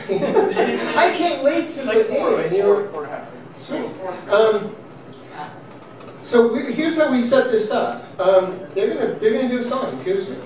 I came late to the thing, and you were 4.5. Sweet. So here's how we set this up. They're gonna do a song, acoustic.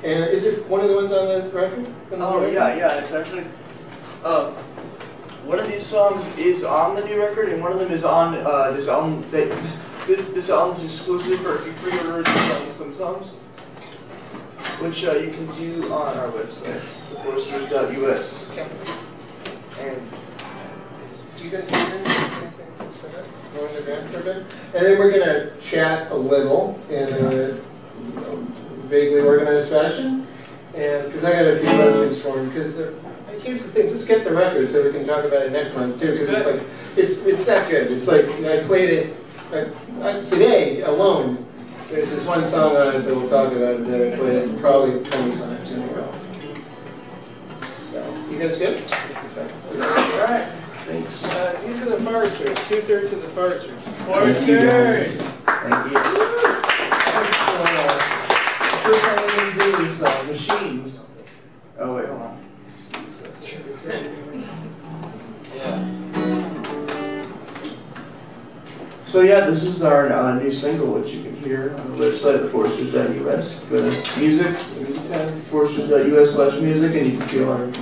And is it one of the ones on the record? Oh yeah. It's actually one of these songs is on the new record, and one of them is on this album. This album's exclusive for pre-order some songs, which you can do on our website, theforesters.us. Okay. And do you guys do anything? Go in the back for a bit? And then we're going to chat a little in a vaguely organized fashion. And because I got a few questions for him. Because here's the thing, just get the record so we can talk about it next month too. Because it's like, it's that good. It's like, I played it today alone. There's this one song on it that we'll talk about that I played it probably 20 times in a row. So, you guys good? All right. Thanks. These are the Foresters, 2/3 of the Foresters. Foresters! Thank you. First time I'm going to do these machines. Oh, wait, hold on. Yeah. So, yeah, this is our new single, which you can hear on the website, theforesters.us. Go to music tab, foresters.us/music, and you can see all our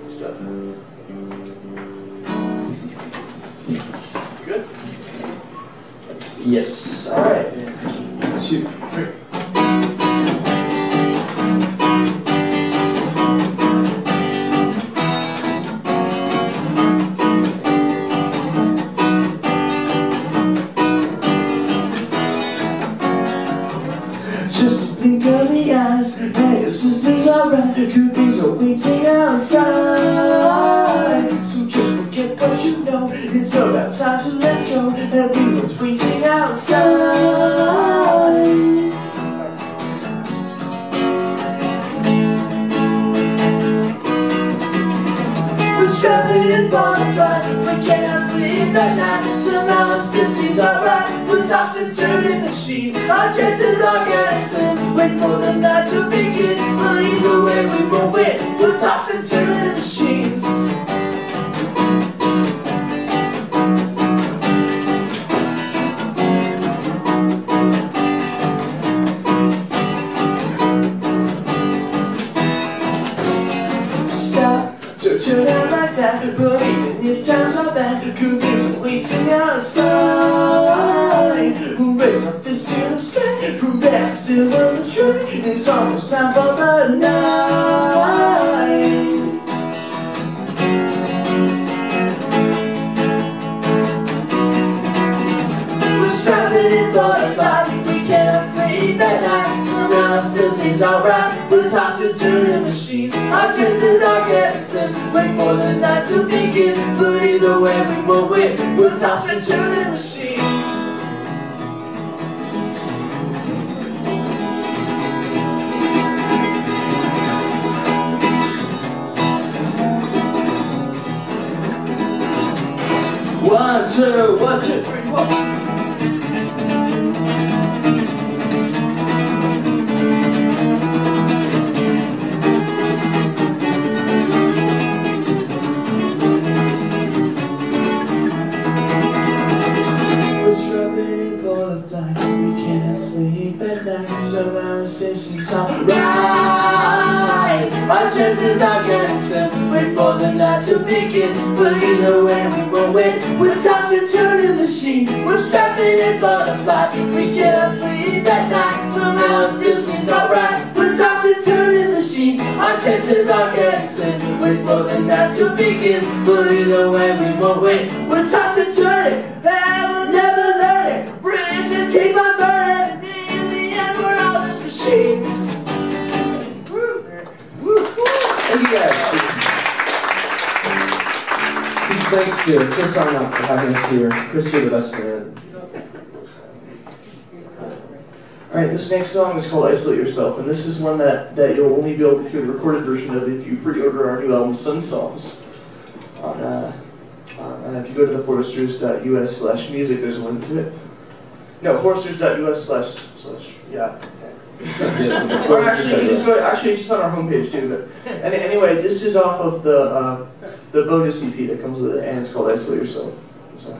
stuff. Good? Yes. All right. 2, 3. Just think of the eyes, and your sister's alright. Cookies are waiting outside. So just forget what you know. It's about time to let go. Everyone's waiting outside. We're strapping and butterfly. We cannot sleep at night. Somehow it still seems alright. We're tossing, turning the sheets. Our chances are getting slim. Wait for the night to begin. But either way we won't win. We're tossing, turning the sheets. Stop, don't turn out like that. But even if times are bad, cookies are waiting outside. We'll raise our fists to the sky. Prove that still on the track. It's almost time for the night. We're striving in butterfly. We cannot sleep at night. Somehow it still seems alright. We're tossing, turning machines. Our chances are getting slim. Wait for the night to begin. But either way we won't win. We're tossing, turning machines. One, two, 1, 2, 3, 4. We're struggling for the flight. We cannot sleep at night. Somehow it still seems alright. Our chances are getting slim. Wait for the night to begin. But either way we won't win. We're tossing, turning machine. We're strapping in butterfly. We cannot sleep at night. Somehow it still seems alright. We're tossing, turning machine. Our chances are getting slim. Wait for the night to begin. But either way we won't win. We're tossing, turning, and we'll never learn it. Bridges keep on burning. And in the end we're all just machines. Thank you guys. Huge thanks to Chris Arnott for having us here. Chris, you're the best man. Alright, this next song is called Isolate Yourself, and this is one that you'll only be able to hear the recorded version of if you pre-order our new album, Sun Songs. If you go to the foresters.us/music, there's a link to it. No, foresters.us/, yeah. Or actually, you just go. Actually, it's just on our homepage too. But anyway, this is off of the bonus EP that comes with it, and it's called "Isolate Yourself." So.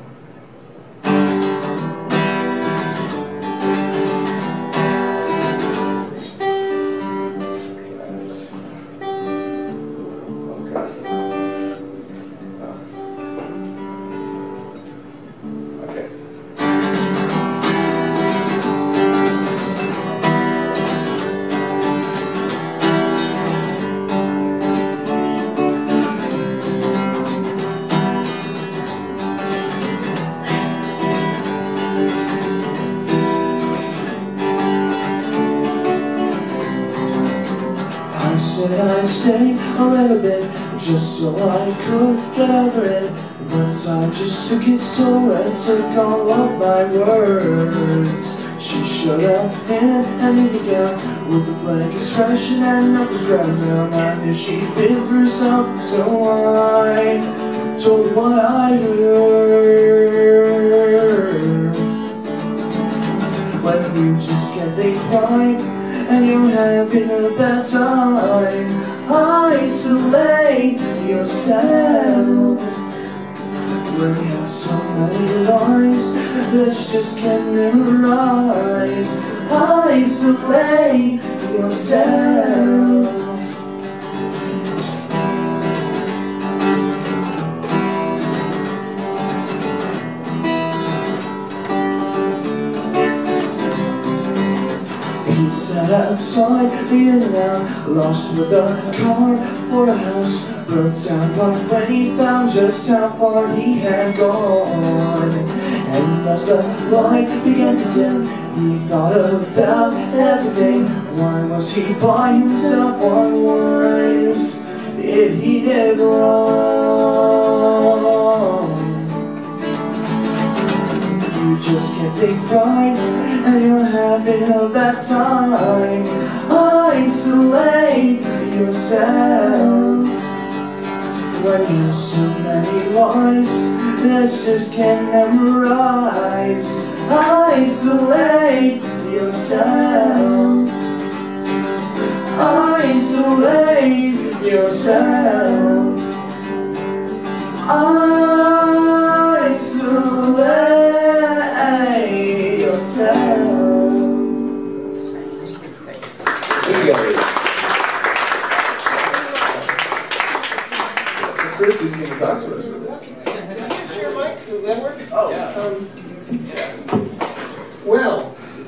I'd stay a little bit just so I could get over it, but time just took its toll and took all of my words. She showed up and me began with a blank expression and knuckles grabbed down. I knew she'd been through something, so I told her what I heard. When you just can't think right and you're having a bad time, isolate yourself. When you have so many lies that you just can't memorize, isolate yourself. He sat outside the In-N-Out, lost with a car for a house, broke down but when he found just how far he had gone. And as the light began to dim, he thought about everything. Why was he by himself? What was it he did wrong? You just can't think right and you're having a bad time. Isolate yourself. When you have so many lies that you just can't memorize, isolate yourself. Isolate yourself. Isolate yourself. Chris is going to talk to us. Can you share your mic? Will that work? Oh. Well,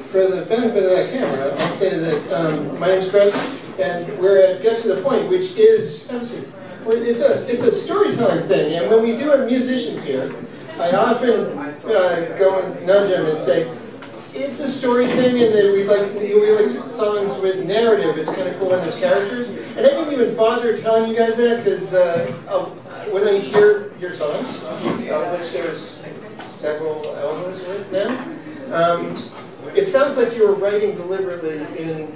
for the benefit of that camera, I'll say that my name's Chris, and we're at Get to the Point, which is, it's a storytelling thing, and when we do have musicians here, I often go and nudge them and say, it's a story thing, and that we like songs with narrative. It's kind of cool when there's characters. And I didn't even bother telling you guys that because when I hear your songs, which there's several albums with now, it sounds like you were writing deliberately in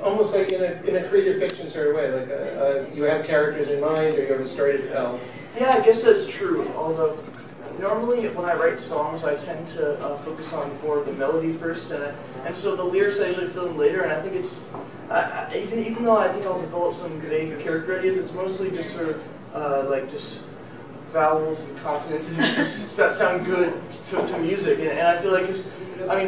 almost like in a creative fiction sort of way. Like you have characters in mind, or you have a story to tell. Yeah, I guess that's true. Although normally when I write songs, I tend to focus on more of the melody first, and so the lyrics I usually fill in later. And I think it's even though I think I'll develop some vague character ideas, it's mostly just sort of like just vowels and consonants that sound good to music. And I feel like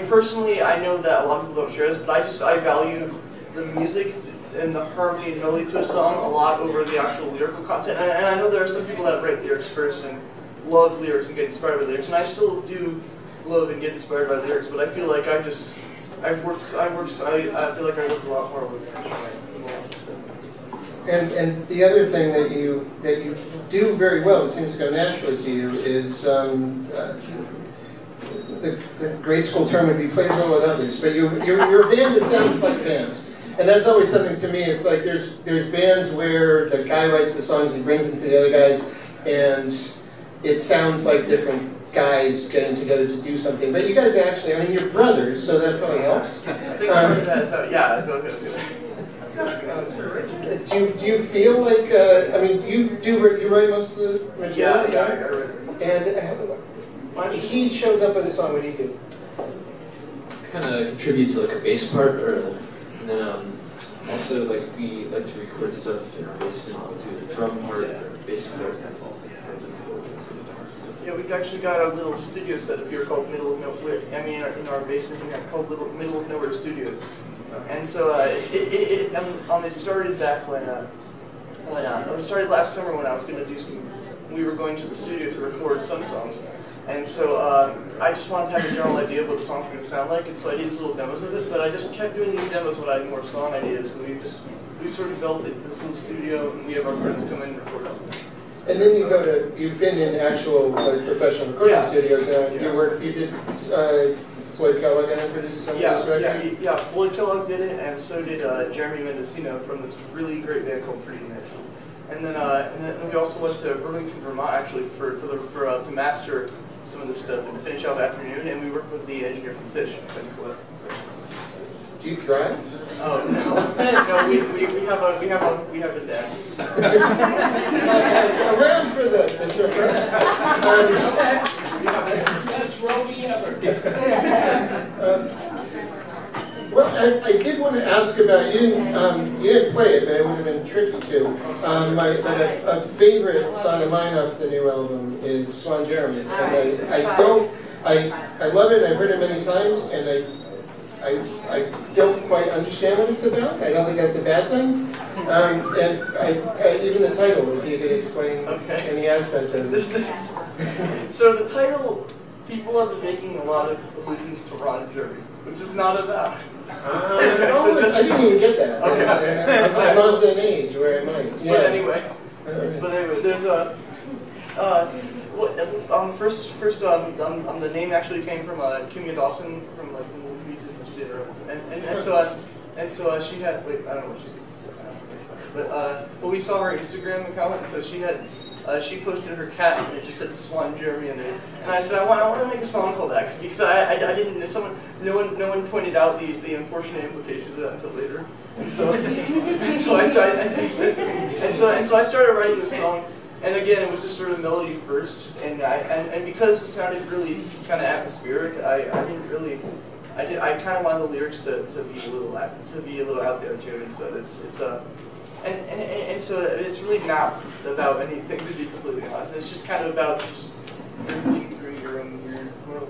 personally, I know that a lot of people don't share this, but I value the music and the harmony and melody to a song a lot over the actual lyrical content. And I know there are some people that write lyrics first and love lyrics and get inspired by lyrics, and I still do love and get inspired by lyrics, but I feel like I feel like I work a lot harder with it. And the other thing that you do very well, that seems to go naturally to you, is the grade school term would be plays well with others. But you're a band that sounds like bands. And that's always something to me. It's like there's bands where the guy writes the songs and brings them to the other guys, and it sounds like different guys getting together to do something. But you guys actually, I mean, you're brothers, so that probably helps. Do you feel like, I mean, you write most of the material? Yeah, I write it. And when he shows up with a song, what do you do? kind of contribute to like a bass part, and then also like we like to record stuff in our basement. We'll do the drum part or bass part. Yeah, we've actually got a little studio set up here called Middle of Nowhere. I mean, in our basement, we have called Middle of Nowhere Studios. And so it started back when it started last summer when I was going to do some. We were going to the studio to record some songs, and so I just wanted to have a general idea of what the songs were going to sound like, and so I did these little demos of it. But I just kept doing these demos when I had more song ideas, and we sort of built it to this little studio, and we have our friends come in and record on it. And then you've been in actual like, professional recording studios now. You did Floyd Kellogg and produced some of this record? Yeah, Floyd Kellogg did it, and so did Jeremy Mendocino from this really great band called Pretty Nice. And then we also went to Burlington, Vermont, actually, to master some of this stuff and to finish out the afternoon. And we worked with the engineer from Fish, Ben Collette. Do you drive? Oh no, no, we have a dad. Around for the chauffeur. Best roadie ever. Well, I did want to ask about you. You didn't play it, but it would have been tricky to. But a favorite song of mine off the new album is Swan Jeremy, and I love it. I've heard it many times, and I don't quite understand what it's about. I don't think that's a bad thing. And even the title, if you could explain any aspect of it. So the title, people have been making a lot of allusions to Ron Jeremy, which is not about. I didn't even get that. Okay. I'm of an age where I might. Yeah. But anyway, there's a. The name actually came from Kimya Dawson from like the movie that she did, and so she had. Wait, I don't know what she's. But we saw her Instagram account, and so she had. She posted her cat, and it just said Swan Jeremy in it. And I said, I want to make a song called that because I didn't. No one pointed out the unfortunate implications of that until later. And so I started writing this song. And again, it was just sort of melody first, and because it sounded really kind of atmospheric, I kind of wanted the lyrics to be a little out there too, and so so it's really not about anything, to be completely honest. It's just kind of about just drifting through your own weird world.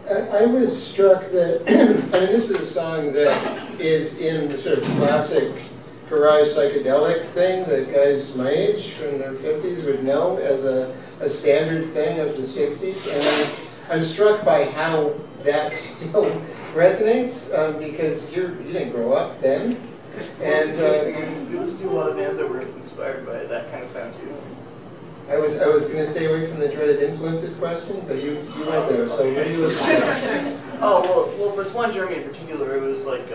I was struck that I mean this is a song that is in the sort of classic garage psychedelic thing that guys my age from their 50s would know as a standard thing of the 60s. And I'm struck by how that still resonates because you didn't grow up then. And we listened to a lot of bands that were inspired by that kind of sound too. I was going to stay away from the dreaded influences question, but you went there. So maybe Oh well, for Swan Jeremy in particular, it was like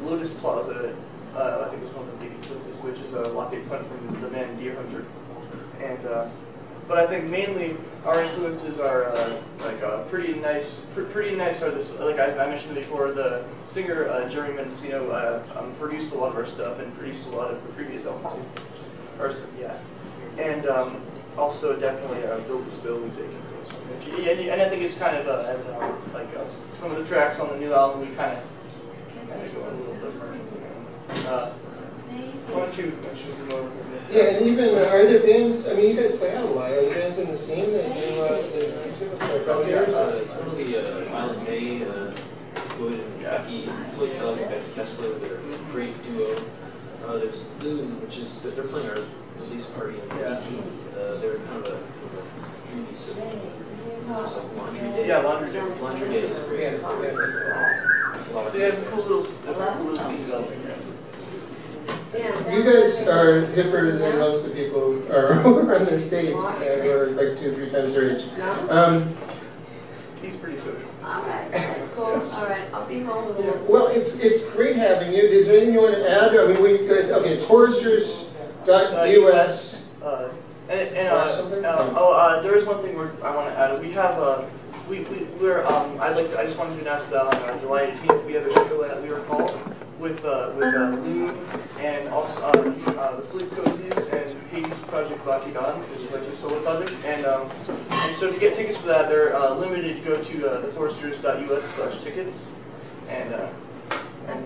Lotus Plaza. I think was one of the big influences, which is a Lockheed Punt from the band Deer Hunter. And but I think mainly our influences are pretty nice. Are this like I mentioned before? The singer Jeremy Mendocino produced a lot of our stuff and produced a lot of the previous album too. And also definitely Build the Spill we take influence from. And I think it's kind of I don't know, like some of the tracks on the new album we kind of go a little different. Why don't you mention some more? Yeah, and even are there bands? I mean, you guys play out a lot. Are there bands in the scene that you Totally Island Bay, Floyd and Becky, Floyd Kellogg and Becky Kessler, they're a great duo. There's Loon, which is they're playing our release party on the 18th. They're kind of a dreamy sort of like Laundry Day. Yeah, Laundry Day. Laundry Day is great. So you have a cool little scene developing here. You guys are hipper than most of the people who are over on the stage, who are like 2 or 3 times their age. He's pretty social. All right, that's cool. All right, I'll be home with a little. Well, it's great having you. Is there anything you want to add? I mean, it's Foresters.us. There is one thing I want to add. We have I just wanted to announce that on July 18th we have a show at Lyric Hall with Loom and also the Sleep Cozies and Hades Project Bakugan, which is like his solo project. And so to get tickets for that, they're limited to go to theforesters.us/tickets. And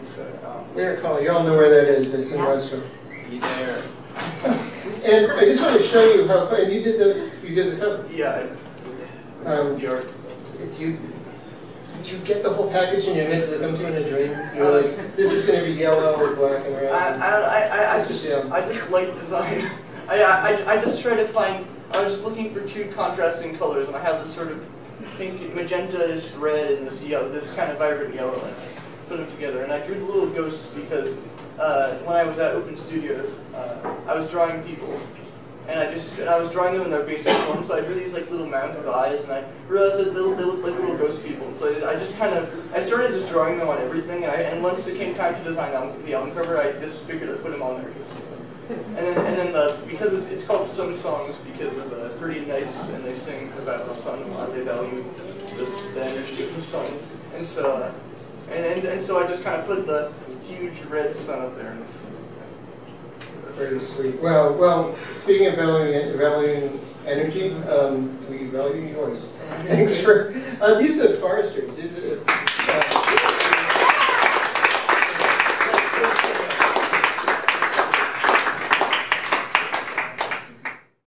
so, We're calling. You all know where that is. It's in Western. Be there. And I just want to show you how. And you did the cover. yeah, the art. Do you get the whole package in your head? Does it come to you in a dream? You're like, this is going to be yellow or black and red. I just like design. I just try to find. I was just looking for two contrasting colors, and I have this sort of pink, magenta-ish red, and this yellow, this kind of vibrant yellow, and I put them together. And I drew the little ghosts because when I was at Open Studios, I was drawing people. And I was drawing them in their basic form, so I drew these like little mounds with eyes, and I realized that they looked like little ghost people. So I started just drawing them on everything, and once it came time to design the album cover, I just figured I'd put them on there. And then because it's called Sun Songs because it's pretty nice, and they sing about the sun, why they value the energy of the sun, and so I just kind of put the huge red sun up there. Very sweet. Well. Speaking of valuing energy, we value yours. Thanks for these are foresters. These